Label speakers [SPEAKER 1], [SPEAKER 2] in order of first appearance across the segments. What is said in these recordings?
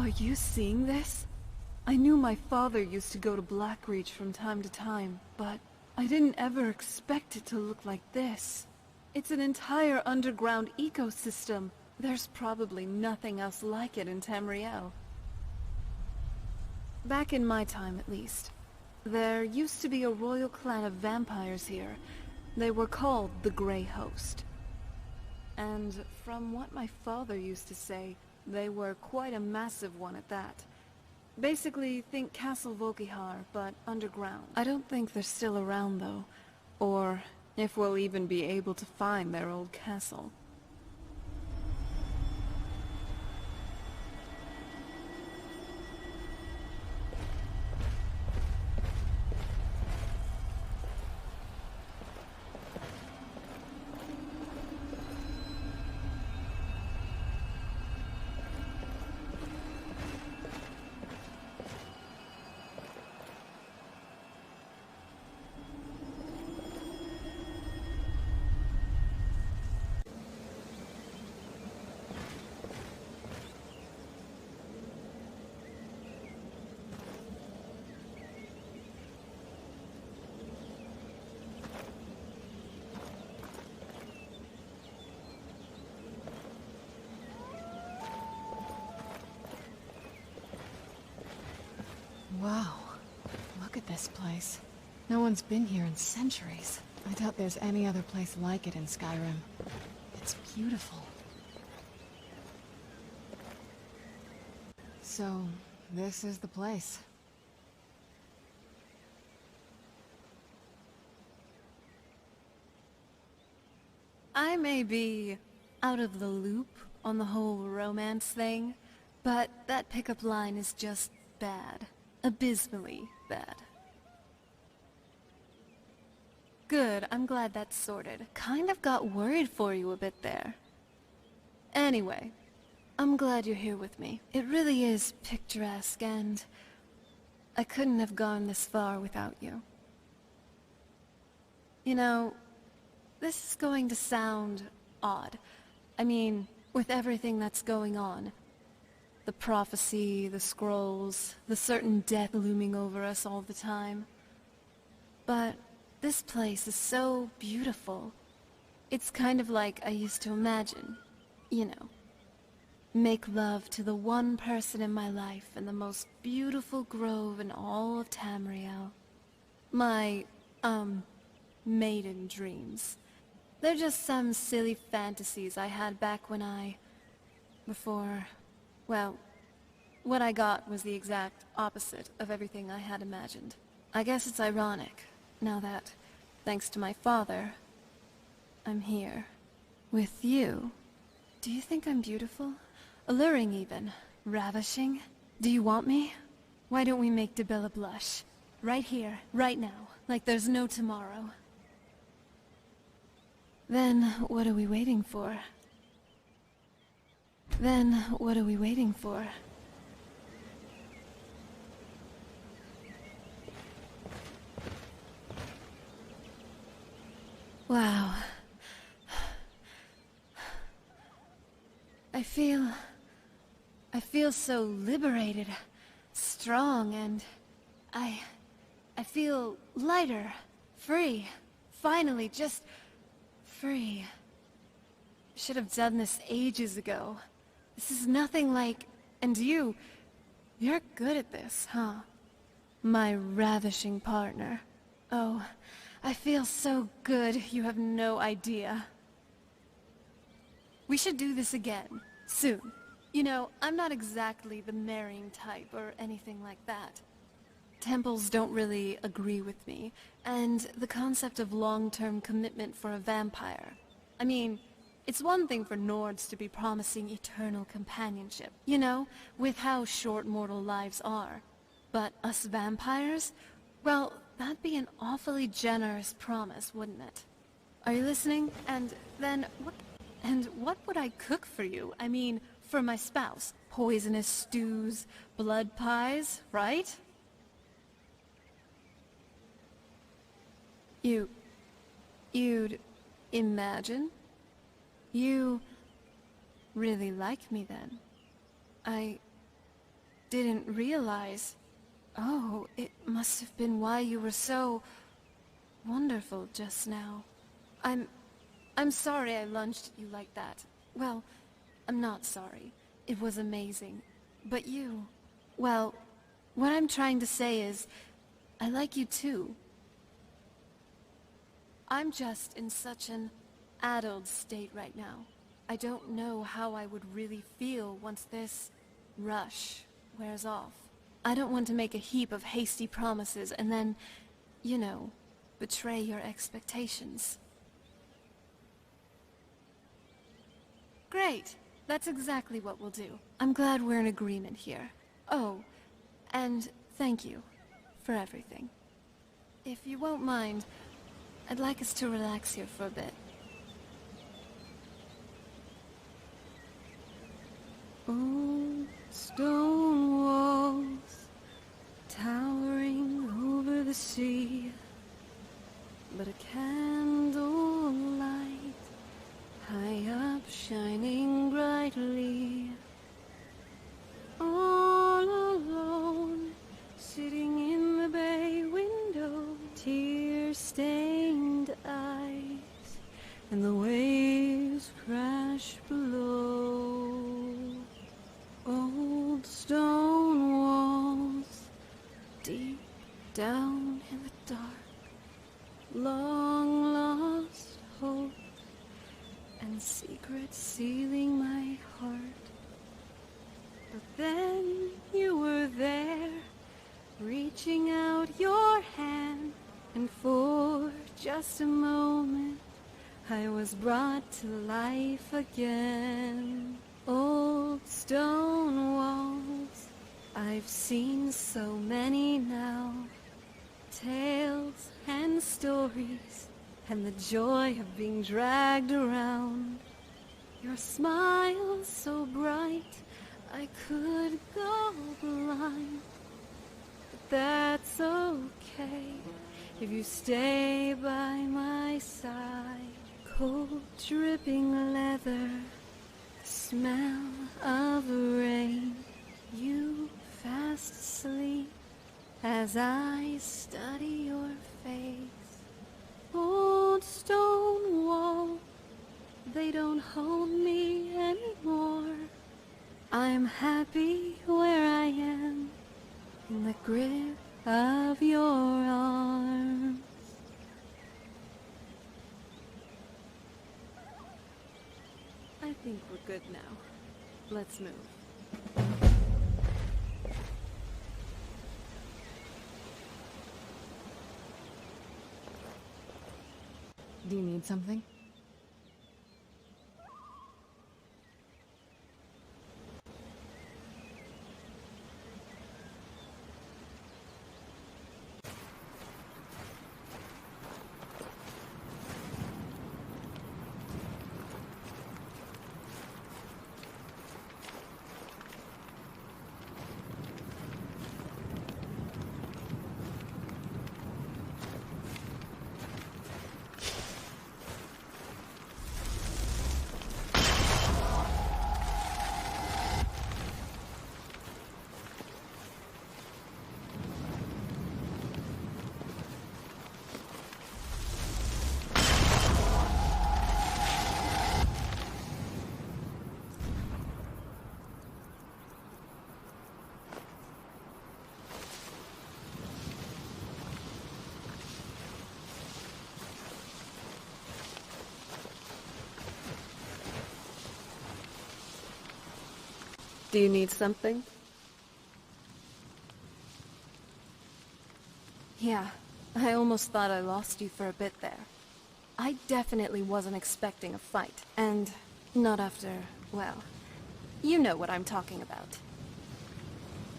[SPEAKER 1] Are you seeing this? I knew my father used to go to Blackreach from time to time, but I didn't ever expect it to look like this. It's an entire underground ecosystem. There's probably nothing else like it in Tamriel. Back in my time, at least. There used to be a royal clan of vampires here. They were called the Grey Host. And from what my father used to say, they were quite a massive one at that. Basically, think Castle Volkihar, but underground. I don't think they're still around, though. Or if we'll even be able to find their old castle.
[SPEAKER 2] Wow. Look at this place. No one's been here in centuries. I doubt there's any other place like it in Skyrim. It's beautiful. So, this is the place.
[SPEAKER 1] I may be out of the loop on the whole romance thing, but that pickup line is just bad. Abysmally bad. Good, I'm glad that's sorted. Kind of got worried for you a bit there. Anyway, I'm glad you're here with me. It really is picturesque, and I couldn't have gone this far without you. You know, this is going to sound odd. I mean, with everything that's going on. The prophecy, the scrolls, the certain death looming over us all the time. But this place is so beautiful. It's kind of like I used to imagine, you know. Make love to the one person in my life in the most beautiful grove in all of Tamriel. My, maiden dreams. They're just some silly fantasies I had back when before... Well, what I got was the exact opposite of everything I had imagined. I guess it's ironic, now that, thanks to my father, I'm here. With you. Do you think I'm beautiful? Alluring even? Ravishing? Do you want me? Why don't we make Dibella blush? Right here, right now, like there's no tomorrow. Then, what are we waiting for? Then, what are we waiting for? Wow. I feel so liberated, strong, and I feel lighter, free. Finally, just free. Should have done this ages ago. This is nothing like... And you're good at this, huh? My ravishing partner. Oh, I feel so good, you have no idea. We should do this again, soon. You know, I'm not exactly the marrying type or anything like that. Temples don't really agree with me, and the concept of long-term commitment for a vampire. I mean... It's one thing for Nords to be promising eternal companionship, you know, with how short mortal lives are. But us vampires? Well, that'd be an awfully generous promise, wouldn't it? Are you listening? And then, what would I cook for you? I mean, for my spouse. Poisonous stews, blood pies, right? You'd imagine? You really like me then. didn't realize... Oh, it must have been why you were so... wonderful just now. I'm sorry I lunged at you like that. Well, I'm not sorry. It was amazing. But you... Well, what I'm trying to say is, I like you too. I'm just in such an addled state right now. I don't know how I would really feel once this rush wears off. I don't want to make a heap of hasty promises and then, you know, betray your expectations. Great. That's exactly what we'll do. I'm glad we're in agreement here. Oh, and thank you for everything. If you won't mind, I'd like us to relax here for a bit. Old stone walls towering over the sea, but a candlelight high up shining brightly. All alone, sitting in the bay window, tear-stained eyes, and the waves crash below. Old stone walls, deep down in the dark, long lost hope, and secrets sealing my heart. But then you were there, reaching out your hand, and for just a moment I was brought to life again. Old stone walls, I've seen so many now, tales and stories, and the joy of being dragged around. Your smile so bright, I could go blind. But that's okay, if you stay by my side. Cold dripping leather, the smell of rain, you fast asleep as I study your face. Old stone wall, they don't hold me anymore. I'm happy where I am, in the grip of your arms. I think we're good now. Let's move.
[SPEAKER 2] Do you need something?
[SPEAKER 1] Do you need something? Yeah, I almost thought I lost you for a bit there. I definitely wasn't expecting a fight, and not after, well, you know what I'm talking about.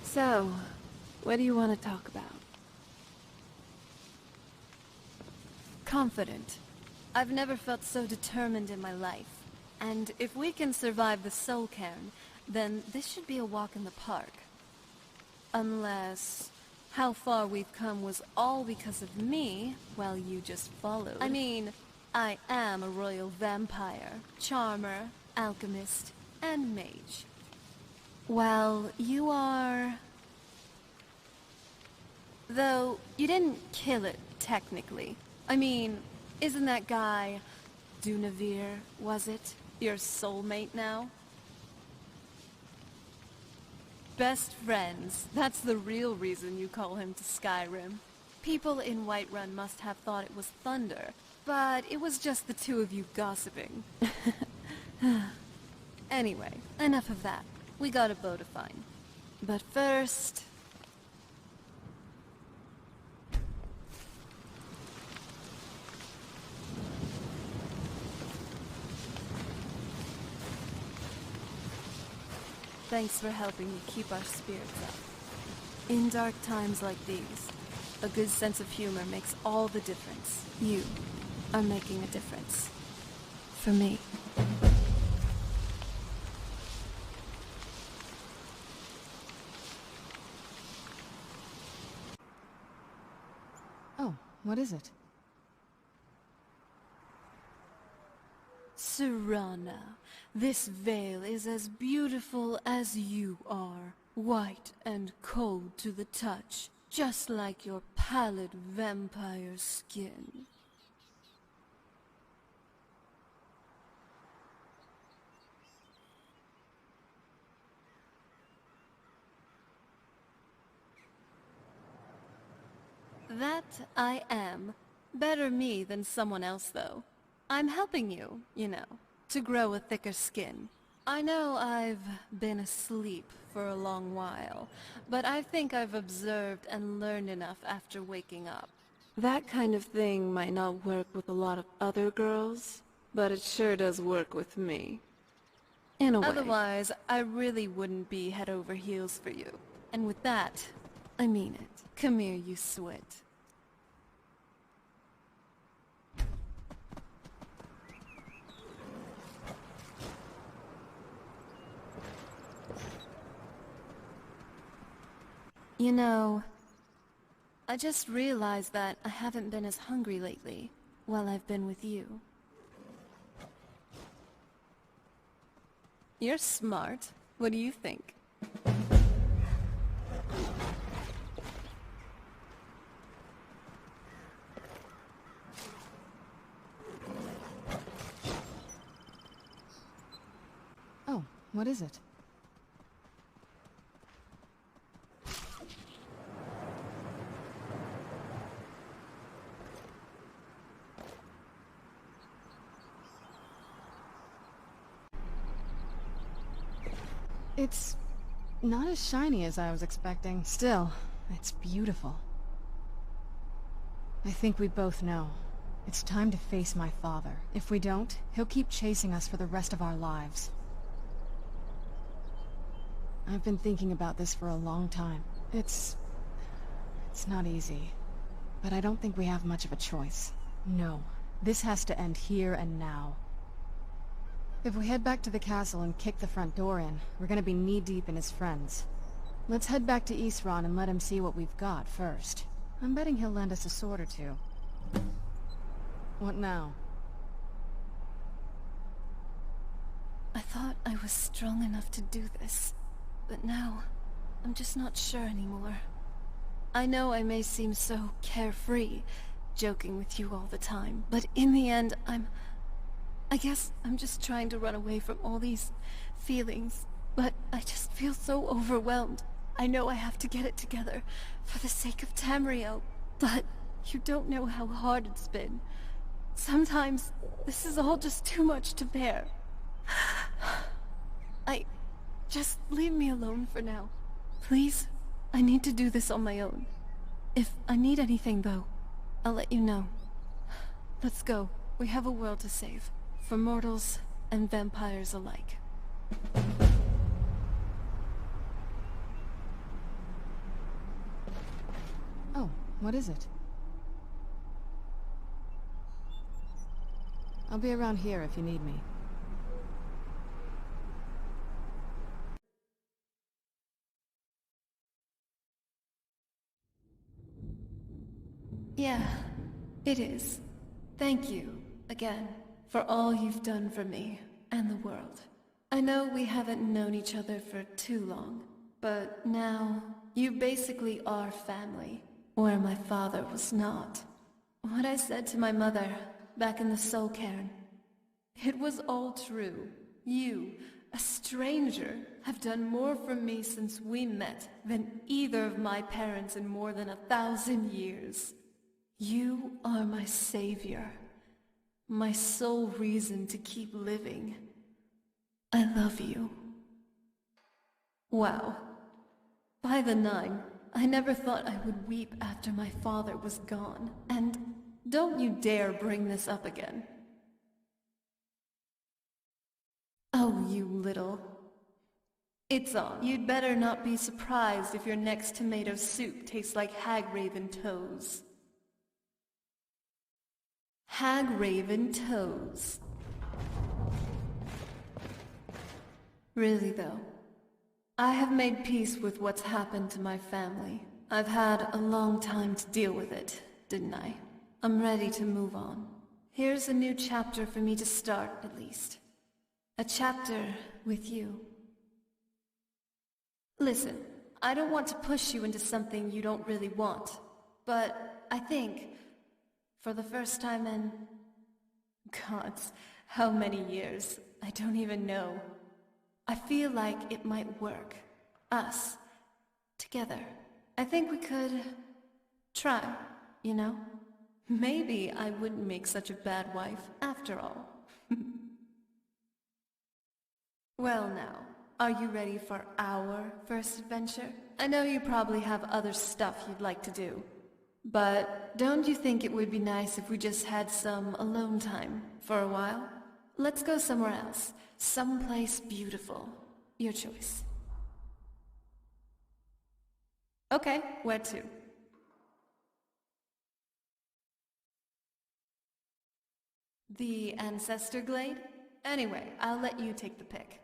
[SPEAKER 1] So, what do you want to talk about? Confident. I've never felt so determined in my life. And if we can survive the soul cairn, then this should be a walk in the park. Unless how far we've come was all because of me, while you just followed. I mean, I am a royal vampire, charmer, alchemist, and mage. Well, you are... Though, you didn't kill it, technically. I mean, isn't that guy... Dunavir, was it? Your soulmate now? Best friends. That's the real reason you call him to Skyrim. People in Whiterun must have thought it was thunder, but it was just the two of you gossiping. Anyway, enough of that. We got a bow to find. But first... Thanks for helping me keep our spirits up. In dark times like these, a good sense of humor makes all the difference. You are making a difference. For me.
[SPEAKER 2] Oh, what is it?
[SPEAKER 1] Serana, this veil is as beautiful as you are. White and cold to the touch, just like your pallid vampire skin. That I am. Better me than someone else, though. I'm helping you, you know, to grow a thicker skin. I know I've been asleep for a long while, but I think I've observed and learned enough after waking up. That kind of thing might not work with a lot of other girls, but it sure does work with me. In a way. Otherwise, I really wouldn't be head over heels for you. And with that, I mean it. Come here, you swit. You know, I just realized that I haven't been as hungry lately while I've been with you. You're smart. What do you think?
[SPEAKER 2] Oh, what is it? It's not as shiny as I was expecting. Still, it's beautiful. I think we both know. It's time to face my father. If we don't, he'll keep chasing us for the rest of our lives. I've been thinking about this for a long time. It's not easy. But I don't think we have much of a choice. No. This has to end here and now. If we head back to the castle and kick the front door in, we're gonna be knee-deep in his friends. Let's head back to Isran and let him see what we've got first. I'm betting he'll lend us a sword or two. What now?
[SPEAKER 1] I thought I was strong enough to do this, but now, I'm just not sure anymore. I know I may seem so carefree, joking with you all the time, but in the end, I guess I'm just trying to run away from all these feelings, but I just feel so overwhelmed. I know I have to get it together, for the sake of Tamriel, but you don't know how hard it's been. Sometimes, this is all just too much to bear. Just leave me alone for now. Please? I need to do this on my own. If I need anything, though, I'll let you know. Let's go. We have a world to save. For mortals and vampires alike.
[SPEAKER 2] Oh, what is it? I'll be around here if you need me.
[SPEAKER 1] Yeah, it is. Thank you, again, for all you've done for me and the world. I know we haven't known each other for too long, but now you basically are family, where my father was not. What I said to my mother back in the Soul Cairn, it was all true. You, a stranger, have done more for me since we met than either of my parents in more than 1,000 years. You are my savior, my sole reason to keep living. I love you. Wow. By the 9, I never thought I would weep after my father was gone, and don't you dare bring this up again. Oh, you little... It's on. You'd better not be surprised if your next tomato soup tastes like hag-raven toes. Hag-raven toes. Really though, I have made peace with what's happened to my family. I've had a long time to deal with it, didn't I? I'm ready to move on. Here's a new chapter for me to start, at least. A chapter with you. Listen, I don't want to push you into something you don't really want, but I think, for the first time in... gods, how many years? I don't even know. I feel like it might work. Us. Together. I think we could... try, you know? Maybe I wouldn't make such a bad wife, after all. Well now, are you ready for our first adventure? I know you probably have other stuff you'd like to do. But don't you think it would be nice if we just had some alone time for a while? Let's go somewhere else. Someplace beautiful. Your choice. Okay, where to? The Ancestor Glade? Anyway, I'll let you take the pick.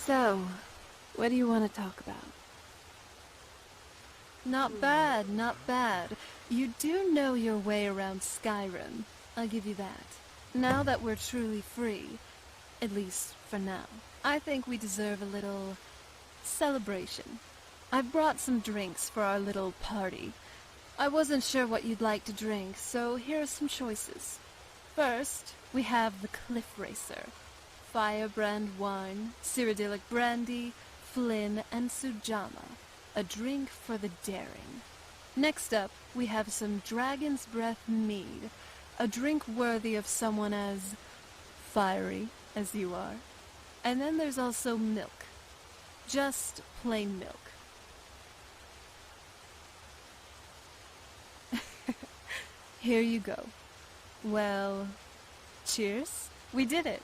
[SPEAKER 1] So, what do you want to talk about? Not bad, not bad. You do know your way around Skyrim. I'll give you that. Now that we're truly free, at least for now, I think we deserve a little celebration. I've brought some drinks for our little party. I wasn't sure what you'd like to drink, so here are some choices. First, we have the Cliff Racer. Firebrand wine, Cyrodiilic brandy, Flynn, and Sujamma. A drink for the daring. Next up, we have some Dragon's Breath mead. A drink worthy of someone as fiery as you are. And then there's also milk. Just plain milk. Here you go. Well, cheers. We did it.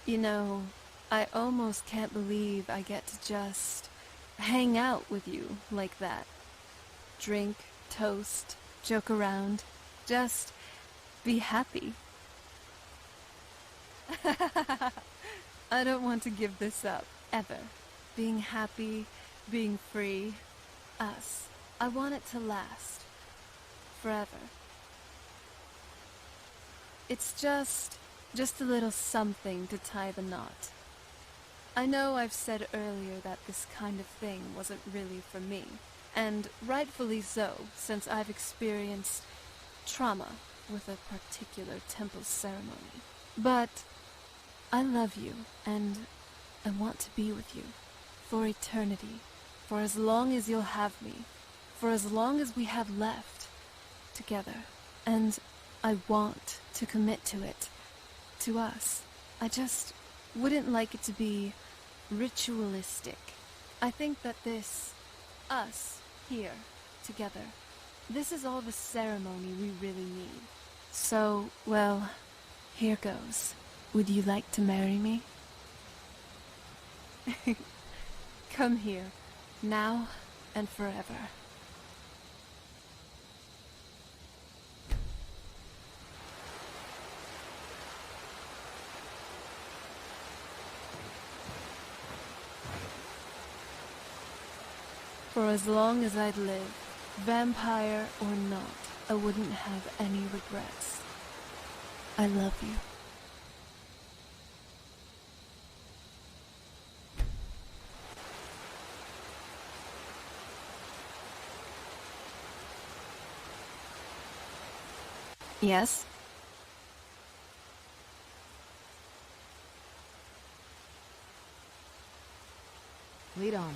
[SPEAKER 1] You know, I almost can't believe I get to just hang out with you like that. Drink, toast, joke around, just be happy. I don't want to give this up. Ever. Being happy, being free. Us. I want it to last. Forever. It's just a little something to tie the knot. I know I've said earlier that this kind of thing wasn't really for me, and rightfully so, since I've experienced trauma with a particular temple ceremony. But I love you, and I want to be with you for eternity, for as long as you'll have me, for as long as we have left together, and I want to commit to it, to us. I just wouldn't like it to be ritualistic. I think that this, us, here, together, this is all the ceremony we really need. So, well, here goes. Would you like to marry me? Come here, now and forever. For as long as I'd live, vampire or not, I wouldn't have any regrets. I love you. Yes?
[SPEAKER 2] Lead on.